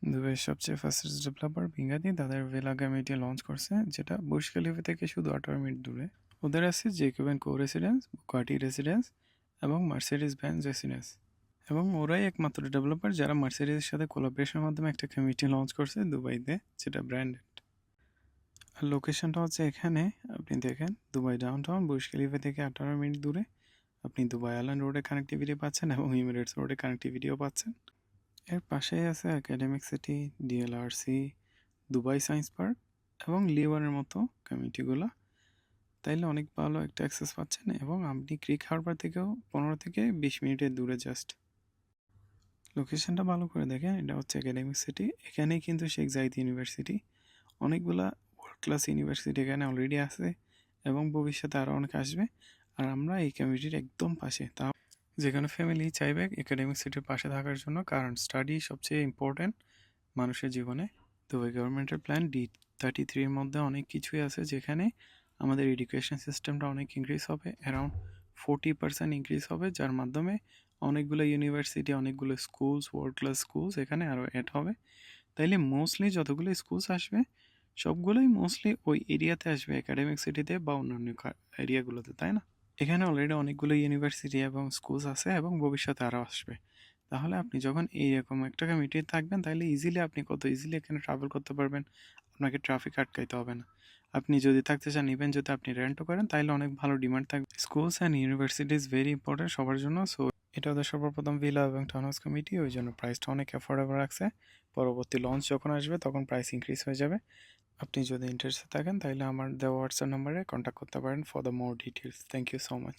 দুবাইয়ের সবচেয়ে fastest developer বিঙ্গাতি তাদের ভিলা কমিটি লঞ্চ করছে, যেটা বুর্জ খলিফা থেকে শুধু 18 মিনিট দূরে। ওদের আছে জেকোব কো রেসিডেন্স, বুগাটি রেসিডেন্স এবং মার্সিডিজ বেঞ্জ রেসিডেন্স। এবং ওরাই একমাত্র ডেভেলপার যারা মার্সিডিজের সাথে কোলাবরেশনের মাধ্যমে একটা কমিটি লঞ্চ করছে দুবাইতে, যেটা ব্র্যান্ডেড। আর লোকেশনটা হচ্ছে এখানে, আপনি দেখেন দুবাই ডাউনটাউন বুর্জ খলিফা থেকে 18 মিনিট দূরে। আপনি দুবাই আইল্যান্ড রোডে কানেক্টিভিটি পাচ্ছেন এবং ইমিরেটস রোডে কানেক্টিভিটিও পাচ্ছেন। এর পাশেই আছে academic city, DLRC, Dubai science park এবং লিওয়ানের মতো কমিউনিটিগুলো। তাইলে অনেক ভালো একটা অ্যাক্সেস পাচ্ছেন এবং আপনি ক্রিক হারবার থেকেও 15 থেকে 20 মিনিটের দূরে জাস্ট। লোকেশনটা ভালো করে দেখেন, এটা হচ্ছে একাডেমিক সিটি। এখানেই কিন্তু শেখ জায়েদ ইউনিভার্সিটি, অনেকগুলা ওয়ার্ল্ড ক্লাস ইউনিভার্সিটি এখানে অলরেডি আছে এবং ভবিষ্যতে আরও অনেক আসবে। আর আমরা এই কমিউনিটির একদম পাশে, তা যেখানে ফ্যামিলি চাইবে একাডেমিক সিটির পাশে থাকার জন্য, কারণ স্টাডি সবচেয়ে ইম্পর্টেন্ট মানুষের জীবনে। দুবাই গভর্নমেন্টের প্ল্যান D33 এর মধ্যে অনেক কিছুই আছে, যেখানে আমাদের এডুকেশন সিস্টেমটা অনেক ইনক্রিজ হবে, অ্যারাউন্ড 40% ইনক্রিজ হবে, যার মাধ্যমে অনেকগুলো ইউনিভার্সিটি, অনেকগুলো স্কুলস, ওয়ার্ল্ড ক্লাস স্কুলস এখানে আরও অ্যাড হবে। তাইলে মোস্টলি যতগুলো স্কুলস আসবে সবগুলোই মোস্টলি ওই এরিয়াতে আসবে, একাডেমিক সিটিতে বা অন্যান্য এরিয়াগুলোতে, তাই না? এখানে অলরেডি অনেকগুলো ইউনিভার্সিটি এবং স্কুলস আছে এবং ভবিষ্যতে আরও আসবে। তাহলে আপনি যখন এইরকম একটা কমিউনিটি থাকবেন, তাহলে ইজিলি আপনি কত ইজিলি এখানে ট্রাভেল করতে পারবেন, আপনাকে ট্রাফিক আটকাইতে হবে না। আপনি যদি থাকতে চান, ইভেন যদি আপনি রেন্টও করেন, তাহলে অনেক ভালো ডিমান্ড থাকবে। Schools and university is very important সবার জন্য। সো এটা ওদের সর্বপ্রথম ভিলা এবং টাউন হাউস কমিটি, ওই জন্য প্রাইসটা অনেক অ্যাফোর্ডেবল রাখছে। পরবর্তী লঞ্চ যখন আসবে তখন প্রাইস ইনক্রিজ হয়ে যাবে। আপনি যদি ইন্টারেস্টেড থাকেন তাহলে আমার দেওয়া হোয়াটসঅ্যাপ নাম্বারে কন্ট্যাক্ট করতে পারেন for the more details. Thank you so much.